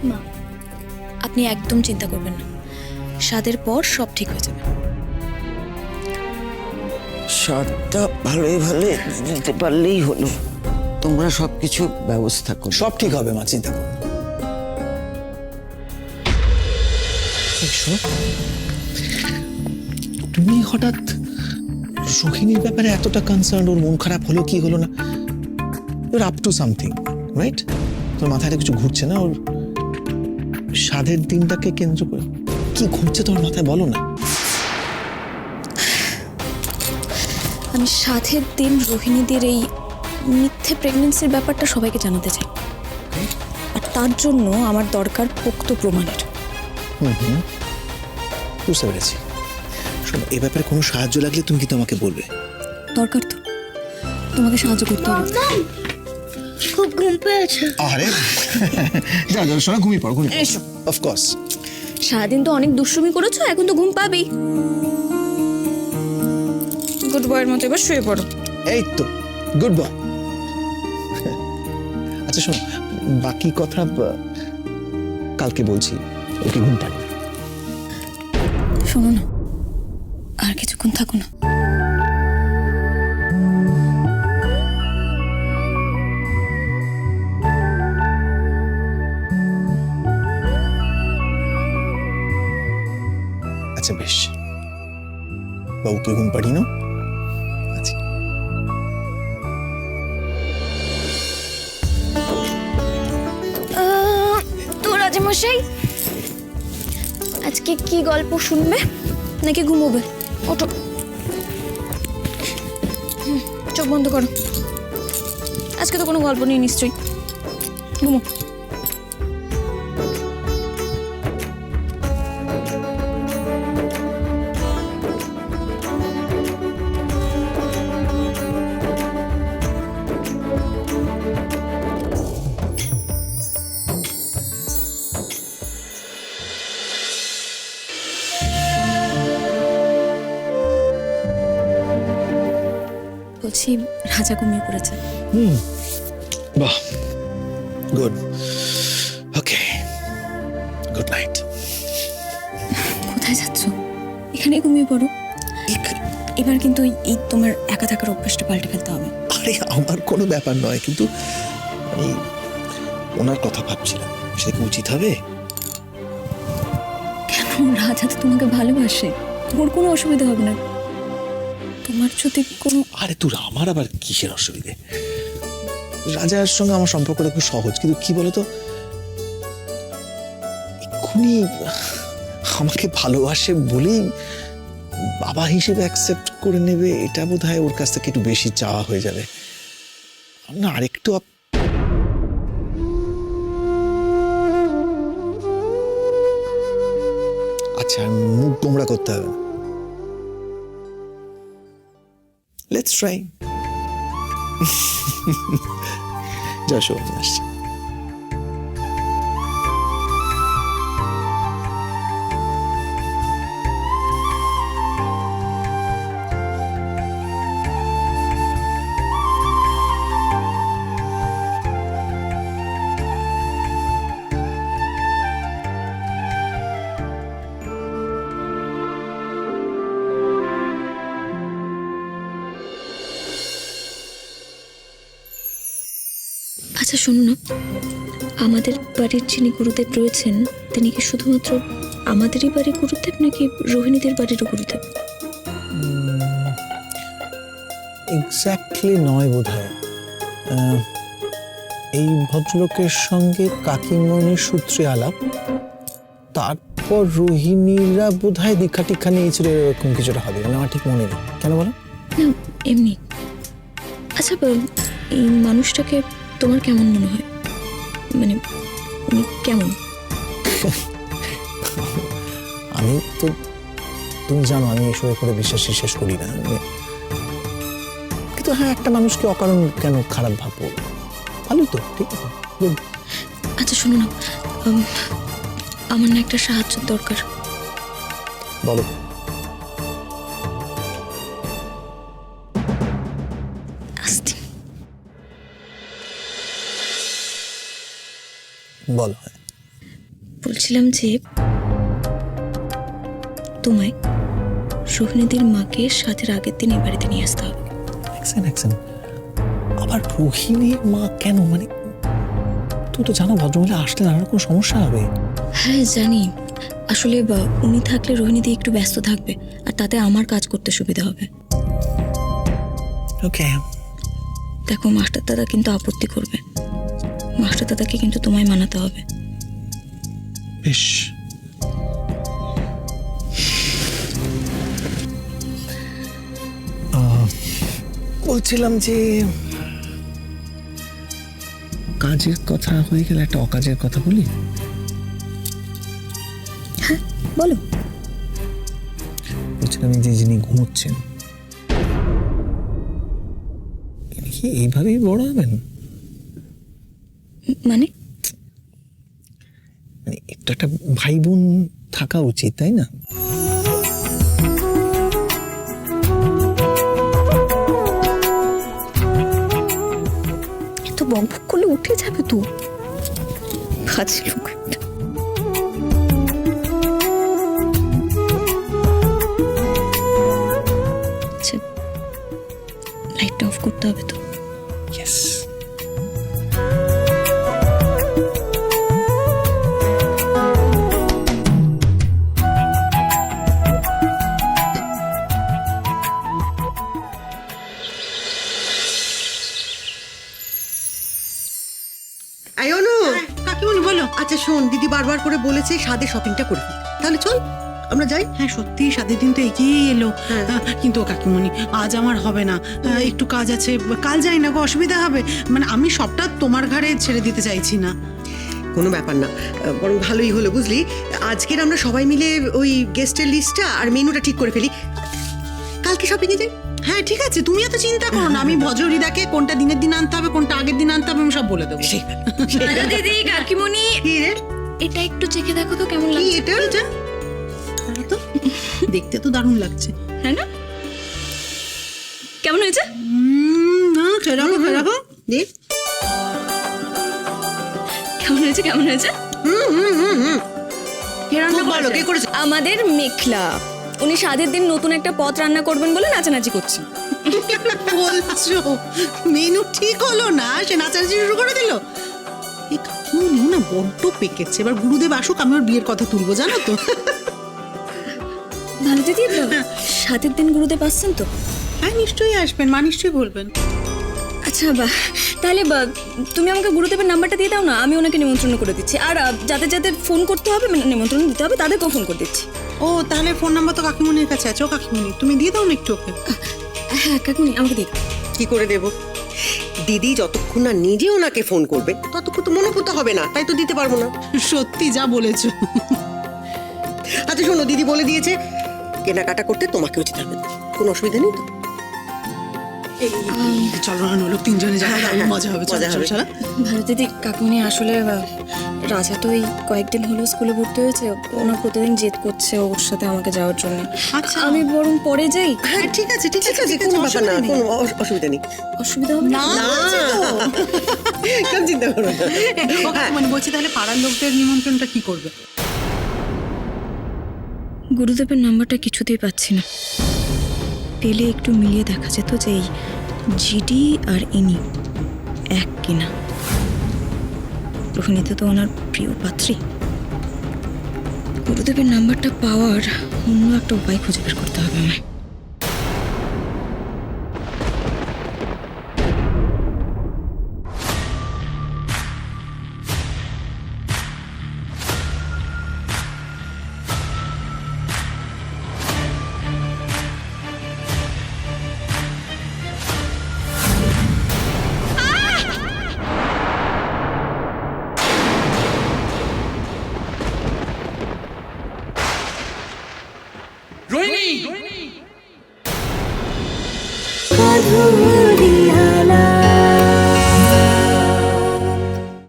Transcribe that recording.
মা, আপনি একদম চিন্তা করবেন না, স্বাদের পর সব ঠিক হয়ে যাবে। স্বাদটা ভালোই দিতে পারলেই হলো। তোমরা সবকিছু ব্যবস্থা করো। সব ঠিক হবে মা, চিন্তা করো। তুমি হঠাৎ রোহিণীর ব্যাপারে এতটা কনসার্ন, ওর মন খারাপ হলো কি হলো না, your up to something, right? তোর মাথায় কিছু ঘুরছে না? ওর স্বাদের দিনটাকে কেন্দ্র করে কি ঘুরছে তোমার মাথায়, বলো না। আমি স্বাদের দিন রোহিণীদের এই মিথ্যে প্রেগনেন্সির ব্যাপারটা সবাইকে জানাতে চাই, আর তার জন্য আমার দরকার পোক্ত প্রমাণের। বুঝতে পেরেছি। শোনো, এ ব্যাপারে কোনো সাহায্য লাগলে তুমি কিন্তু আমাকে বলবে। দরকার তো, তোমাকে সাহায্য করতে হবে। খুব ঘুম পেয়েছে। আরে যা যা শোনা, ঘুমিয়ে পড়ো, ঘুমিয়ে এসো। অফকোর্স। সারাদিন তো অনেক দুষ্টুমি করেছো, এখন তো ঘুম পাবেই। গুড বয়ের মতো এবার শুয়ে পড়ো। এই তো গুড বয়। আচ্ছা শোনো, বাকি কথা কালকে বলছি, ওকে ঘুম পাড়ি। শোনো না, আর কিছুক্ষণ থাকো না। আচ্ছা বেশ, বাবুকে ঘুম পাড়ি নাও। আচ্ছা তো রাজামশাই, আজকে কি গল্প শুনবে নাকি ঘুমোবে? ওঠো, চোখ বন্ধ করো। আজকে তো কোনো গল্প নেই নিশ্চয়ই, ঘুমো। বলছি, রাজা ঘুমিয়ে পড়েছে। বাহ, গুড, ওকে, গুড নাইট। কোথায় যাচ্ছ? এখানেই ঘুমিয়ে পড়ো। এবার কিন্তু এই তোমার একা থাকার অভ্যাসটা পাল্টে ফেলতে হবে। আরে আমার কোনো ব্যাপার নয়, কিন্তু আমি ওনার কথা ভাবছিলাম, সেটা কি উচিত হবে? কেন? রাজা তো তোমাকে ভালোবাসে, তোমার কোনো অসুবিধা হবে না। তোমার যদি কোনো... আরে তোর আমার আবার কিসের অসুবিধে? রাজার সঙ্গে আমার সম্পর্কটা খুব সহজ, কিন্তু কি বলতো, এক্ষুনি আমাকে ভালোবাসে বলেই বাবা হিসেবে অ্যাকসেপ্ট করে নেবে, এটা বোধহয় ওর কাছ থেকে একটু বেশি চাওয়া হয়ে যাবে না। আরেকটু আচ্ছা, মুখ গোমড়া করতে হবে না। Let's try. যা শোন, আসছি। আচ্ছা শোনো না, আমাদের বাড়ির যিনি গুরুদেব রয়েছেন, তিনি কি শুধুমাত্র আমাদেরই বাড়ির গুরুদেব নাকি রোহিণীদের বাড়িরও গুরুদেব? এক্স্যাক্টলি নয় বোধহয়। এই ভদ্রলোকের সঙ্গে কাকিমণির সূত্রে আলাপ, তারপর রোহিণীরা বোধহয় দীক্ষা টিক্ষা নিয়েছিল, এরকম কিছুটা হবে, মানে আমার ঠিক মনে নেই। কেন বলো? না এমনি। আচ্ছা এই মানুষটাকে তোমার কেমন মনে হয়? মানে উনি কেমন? আমি তো, তুমি জানো আমি এসবের করে বিশ্বাস করি না, কিন্তু হ্যাঁ, একটা মানুষকে অকারণ কেন খারাপ ভাববো? ভালোই তো, ঠিক আছে। আচ্ছা শোনো না, আমার না একটা সাহায্যের দরকার। বলো। আস্তে বলো। বলছিলাম যে তোমায় রোহিণীদের মাকে সাথের আগের দিন এই বাড়িতে নিয়ে আসতে হবে। অ্যাকশন আবার রোহিণীর মা কেন? মানে তুই তো জানো ভদ্রমহিলা আসলে নানা কোনো সমস্যা হবে। হ্যাঁ জানি, আসলে উনি থাকলে রোহিণীদি একটু ব্যস্ত থাকবে আর তাতে আমার কাজ করতে সুবিধা হবে। ওকে। দেখো মাস্টার দাদা কিন্তু আপত্তি করবে, মাস্টার দাদাকে কিন্তু তোমায় মানাতে হবে। বেশ। বলছিলাম যে কাজের কথা হয়ে গেলে একটা অকাজের কথা বলি। হ্যাঁ বলো। বলছিলাম যে যিনি ঘুমোচ্ছেন ইনি কি এইভাবেই বড় হবেন? মানে মানে একটু একটা ভাই বোন থাকা উচিত, তাই না? এত বকবক করলে উঠে যাবে তো, ফাজিল লোক একটা। আচ্ছা, লাইটটা অফ করতে হবে তো। ইয়েস। আয়োনু, কাকিমণি বলো। আচ্ছা শোন, দিদি বারবার করে বলেছে সাদে শপিংটা করে ফেলতে। তাহলে চল আমরা যাই। হ্যাঁ সত্যি সাদের দিন তো এগিয়ে এলো। হ্যাঁ। কিন্তু কাকিমণি আজ আমার হবে না, একটু কাজ আছে, কাল যাই না গো, অসুবিধা হবে। মানে আমি সবটা তোমার ঘাড়ে ছেড়ে দিতে চাইছি না। কোনো ব্যাপার না, বরং ভালোই হলো বুঝলি। আজকের আমরা সবাই মিলে ওই গেস্টের লিস্টটা আর মেনুটা ঠিক করে ফেলি, কালকে শপিং এ যাই। হ্যাঁ ঠিক আছে, তুমি এত চিন্তা করো না। আমি ভজরিদাকে কোনটা দিনের দিন আনতে হবে, কোনটা আগের দিন আনতে হবে, আমি সব বলে দেবো। দিদি কাকিমণি কি রে, এটা একটু চেখে দেখো তো কেমন কি লাগছে। এটা? বলো তো, দেখতে তো দারুণ লাগছে। হ্যাঁ না, কেমন হয়েছে? না ফেরাবো ফেরাবো। দে। কেমন হয়েছে কেমন হয়েছে? খুব ভালো। কে করেছে? আমাদের মেখলা, উনি সাধের দিন নতুন একটা পদ রান্না করবেন বলে নাচানাচি করছে। বলছো মেনু ঠিক হলো না, সে নাচানাচি শুরু করে দিল। এই কাকিমণিও না বড্ড পেকেছে। এবার গুরুদেব আসুক, আমি ওর বিয়ের কথা তুলবো, জানো তো। ভালো দিদি, সাধের দিন গুরুদেব আসছেন তো? হ্যাঁ নিশ্চয়ই আসবেন, মা নিশ্চয়ই বলবেন। আচ্ছা তাহলে তুমি আমাকে গুরুদেবের নাম্বারটা দিয়ে দাও না, আমি ওনাকে নিমন্ত্রণ করে দিচ্ছি। আর যাদের যাদের ফোন করতে হবে, মানে নিমন্ত্রণ দিতে হবে, তাদেরকেও ফোন করে দিচ্ছি। ও তাহলে ফোন নাম্বার তো কাকিমণির কাছে আছে। ও কাকিমণি তুমি দিয়ে দাও না একটু ওকে। হ্যাঁ কাকিমণি আমাকে দিয়ে দাও। কি করে দেব? দিদি যতক্ষণ না নিজে ওনাকে ফোন করবে ততক্ষণ তো মনে করতে হবে না, তাই তো দিতে পারবো না। সত্যি যা বলেছো। আচ্ছা শোনো, দিদি বলে দিয়েছে কেনাকাটা করতে তোমাকেও যেতে হবে, কোনো অসুবিধা নেই তো? চলো না নলক, তিনজনে যাবো, হ্যাঁ, দারুণ হ্যাঁ, মজা হবে। মজা চলো হবে। চলো। ভালো দিদি কাকিমণি, আসলে রাজা তো এই কয়েকদিন হলো স্কুলে ভর্তি হয়েছে, ওনার প্রতিদিন জেদ করছে ওর সাথে আমাকে যাওয়ার জন্য। আচ্ছা। আমি বরং পরে যাই। হ্যাঁ ঠিক আছে ঠিক আছে, কোনো ব্যাপার না, কোনো অসুবিধা নেই। অসুবিধা হবে না? কেন চিন্তা করো না। ও কাকিমণি বলছি, তাহলে পাড়ার লোকদের নিমন্ত্রণটা কি করবে? গুরুদেবের নাম্বারটা কিছুতেই পাচ্ছি না, পেলে একটু মিলিয়ে দেখা যেত যে এই জিডি আর ইনি এক কিনা। রোহিণীতে তো ওনার প্রিয় পাত্রী। গুরুদেবের নাম্বারটা পাওয়ার অন্য একটা উপায় খুঁজে বের করতে হবে আমায়। রোহিণী